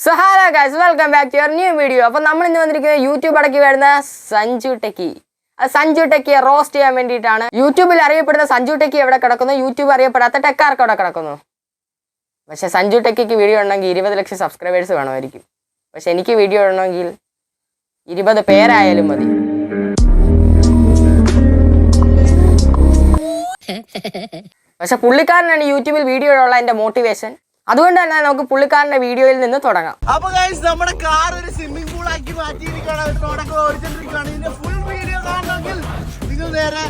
So hello guys, welcome back to your new video. അപ്പോൾ നമ്മൾ ഇന്ന് വന്നിരിക്കുന്നത് യൂട്യൂബ് അടക്കി വരുന്ന സഞ്ജു ടെക്കി. സഞ്ജു ടെക്കിയെ റോസ്റ്റ് ചെയ്യാൻ വേണ്ടിയിട്ടാണ്. യൂട്യൂബിൽ അറിയപ്പെടുന്ന സഞ്ജു ടെക്കി എവിടെ കിടക്കുന്നു, യൂട്യൂബ് അറിയപ്പെടാത്ത ടെക്കാർക്ക് എവിടെ കിടക്കുന്നു. പക്ഷെ സഞ്ജു ടെക്കിക്ക് വീഡിയോ ഉണ്ടെങ്കിൽ 20 ലക്ഷം സബ്സ്ക്രൈബേഴ്സ് വേണമായിരിക്കും. പക്ഷെ എനിക്ക് വീഡിയോ ഇടണമെങ്കിൽ 20 പേരായാലും മതി. പക്ഷെ പുള്ളിക്കാരനാണ് യൂട്യൂബിൽ വീഡിയോ ഉള്ള എൻ്റെ മോട്ടിവേഷൻ. അതുകൊണ്ട് തന്നെ നമുക്ക് പുള്ളിക്കാരന്റെ വീഡിയോയിൽ നിന്ന് തുടങ്ങാം. അപ്പോൾ ഗയ്സ് നമ്മുടെ കാർ ഒരു സ്വിമ്മിംഗ് പൂൾ ആക്കി മാറ്റിയിരിക്കുകയാണ്. തുടക്കം ഓടിച്ചിട്ടിരിക്കുകയാണ്. ഇതിന്റെ ഫുൾ വീഡിയോ കാണണമെങ്കിൽ നിങ്ങൾ നേരെ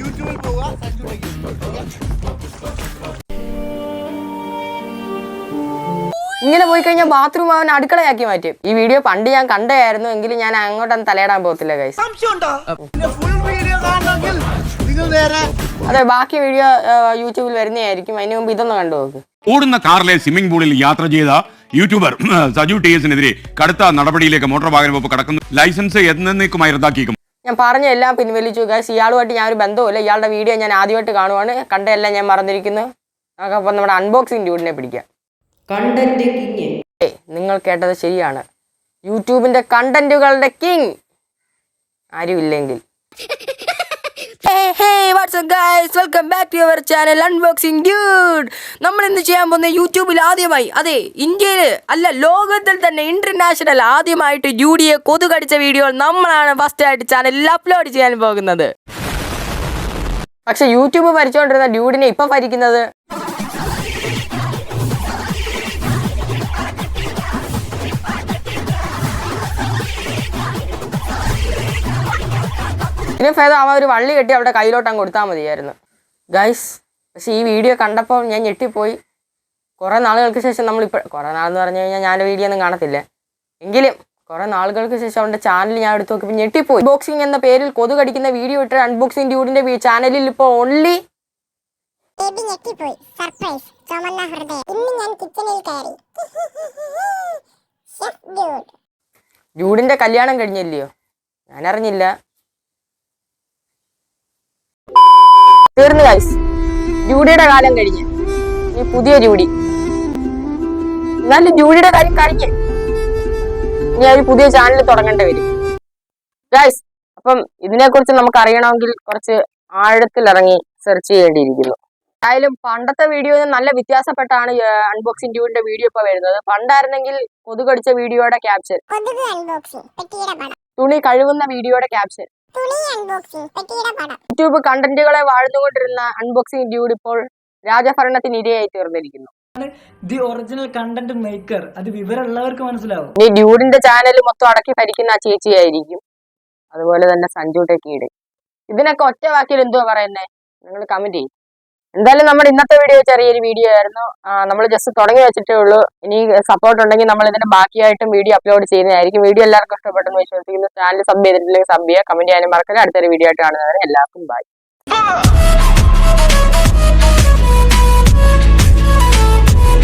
യൂട്യൂബിൽ പോവുക. ഇങ്ങനെ പോയി കഴിഞ്ഞാൽ ബാത്റൂം അവൻ അടുക്കളയാക്കി മാറ്റും. ഈ വീഡിയോ പണ്ട് ഞാൻ കണ്ടായിരുന്നു, എങ്കിലും ഞാൻ അങ്ങോട്ടൊന്നും തലയിടാൻ പോകത്തില്ല ഗൈസ്. അതെ, ബാക്കി വീഡിയോ യൂട്യൂബിൽ വരുന്നതായിരിക്കും. അതിന് മുമ്പ് ഇതൊന്ന് കണ്ടു നോക്ക്. ഓടുന്ന കാറിലെ സ്വിമ്മിംഗ് പൂളിൽ യാത്ര ചെയ്ത യൂട്യൂബർ സജു ടിഎസിനെതിരെ കടുത്ത നടപടിയിലേക്ക് മോട്ടോർ വാഹന വകുപ്പ് കടക്കുന്നു. ലൈസൻസ് എന്നേക്കുമായി റദ്ദാക്കിയേക്കും. ഞാൻ പറഞ്ഞ എല്ലാം പിൻവലിച്ചു ഗൈസ്. ഇയാളുമായിട്ട് ഞാൻ ഒരു ബന്ധവുമില്ല. ഇയാളുടെ വീഡിയോ ഞാൻ ആദ്യമായിട്ട് കാണുവാണ്. കണ്ട എല്ലാം ഞാൻ മറന്നിരിക്കുന്നു. നമുക്കപ്പോൾ നമ്മുടെ അൺബോക്സിംഗ് ഡ്യൂഡിനെ പിടിക്കാം. Content king. നിങ്ങൾ കേട്ടത് ശരിയാണ്. യൂട്യൂബിന്റെ കണ്ടന്റുകളുടെ കിങ് ആരുമില്ലെങ്കിൽ. Welcome back to your channel unboxing dude. നമ്മൾ ഇന്ന് ചെയ്യാൻ പോകുന്ന യൂട്യൂബിൽ ആദ്യമായി, അതെ ഇന്ത്യയിൽ അല്ല ലോകത്തിൽ തന്നെ ഇന്റർനാഷണൽ ആദ്യമായിട്ട് ഡ്യൂഡിയെ കൊതുകടിച്ച വീഡിയോ നമ്മളാണ് ഫസ്റ്റ് ആയിട്ട് ചാനലിൽ അപ്ലോഡ് ചെയ്യാൻ പോകുന്നത്. പക്ഷെ യൂട്യൂബ് ഭരിച്ചുകൊണ്ടിരുന്ന ഡ്യൂഡിനെ ഇപ്പൊ ഭരിക്കുന്നത് ഇതിന് ഭേദം അവൻ ഒരു വള്ളി കെട്ടി അവിടെ കയ്യിലോട്ടങ്ങ് കൊടുത്താൽ മതിയായിരുന്നു ഗൈസ്. പക്ഷേ ഈ വീഡിയോ കണ്ടപ്പോൾ ഞാൻ ഞെട്ടിപ്പോയി. കുറേ നാളുകൾക്ക് ശേഷം നമ്മളിപ്പോൾ, കുറേ നാളെന്ന് പറഞ്ഞു കഴിഞ്ഞാൽ ഞാൻ വീഡിയോ ഒന്നും കാണത്തില്ല, എങ്കിലും കുറേ നാളുകൾക്ക് ശേഷം അവൻ്റെ ചാനൽ ഞാൻ എടുത്ത് നോക്കിയപ്പോൾ ഞെട്ടിപ്പോയി. അൺബോക്സിംഗ് എന്ന പേരിൽ കൊതുകടിക്കുന്ന വീഡിയോ ഇട്ട് അൺബോക്സിംഗ് ഡ്യൂഡിൻ്റെ ചാനലിൽ ഇപ്പോൾ ഓൺലി ഡ്യൂഡിൻ്റെ കല്യാണം കഴിഞ്ഞില്ലയോ? ഞാനറിഞ്ഞില്ല. തീർന്നു ഗൈസ്, ജൂഡിയുടെ കാലം കഴിഞ്ഞ് ഈ പുതിയ ജൂഡി. എന്നാലും ജൂഡിയുടെ കാര്യം കഴിഞ്ഞ് ഇനി ഒരു പുതിയ ചാനൽ തുടങ്ങേണ്ടി വരും ഗൈസ്. അപ്പം ഇതിനെക്കുറിച്ച് നമുക്ക് അറിയണമെങ്കിൽ കുറച്ച് ആഴത്തിലിറങ്ങി സെർച്ച് ചെയ്യേണ്ടിയിരിക്കുന്നു. എന്തായാലും പണ്ടത്തെ വീഡിയോയിൽ നല്ല വ്യത്യാസപ്പെട്ടാണ് അൺബോക്സിംഗ് ഡ്യൂഡിന്റെ വീഡിയോ ഇപ്പൊ വരുന്നത്. പണ്ടായിരുന്നെങ്കിൽ കൊതുകടിച്ച വീഡിയോയുടെ ക്യാപ്ഷൻ, തുണി കഴുകുന്ന വീഡിയോയുടെ ക്യാപ്ഷൻ, യൂട്യൂബ് കണ്ടന്റുകളെ വാഴ്ന്നുകൊണ്ടിരുന്ന അൺബോക്സിംഗ് ഡ്യൂഡ് ഇപ്പോൾ രാജഭരണത്തിന് ഇരയായി തീർന്നിരിക്കുന്നു. The original content maker. അത് വിവരമുള്ളവർക്ക് മനസ്സിലാവും. ഈ ഡ്യൂഡിന്റെ ചാനൽ മൊത്തം അടക്കി ഭരിക്കുന്ന ആ ചേച്ചിയായിരിക്കും. അതുപോലെ തന്നെ സഞ്ജു ടെക്കിയുടെ. ഇതിനൊക്കെ ഒറ്റ വാക്കിൽ എന്തുവാ പറയുന്നേ? നിങ്ങൾ കമന്റ് ചെയ്യും. എന്തായാലും നമ്മുടെ ഇന്നത്തെ വീഡിയോ ചെറിയൊരു വീഡിയോ ആയിരുന്നു. നമ്മൾ ജസ്റ്റ് തുടങ്ങി വെച്ചിട്ടേ ഉള്ളൂ. ഇനി സപ്പോർട്ട് ഉണ്ടെങ്കിൽ നമ്മൾ ഇതിന്റെ ബാക്കിയായിട്ടും വീഡിയോ അപ്ലോഡ് ചെയ്യുന്നതായിരിക്കും. വീഡിയോ എല്ലാവർക്കും ഇഷ്ടപ്പെട്ടെന്ന് വിശ്വസിക്കുന്നു. ചാനൽ സബ് ചെയ്തിട്ടില്ലെങ്കിൽ സബ് ചെയ്യുക, കമന്റ് ചെയ്യാനും മറക്കരുത്. അടുത്തൊരു വീഡിയോ ആയിട്ട് കാണുന്നവരെ എല്ലാവർക്കും ബൈ.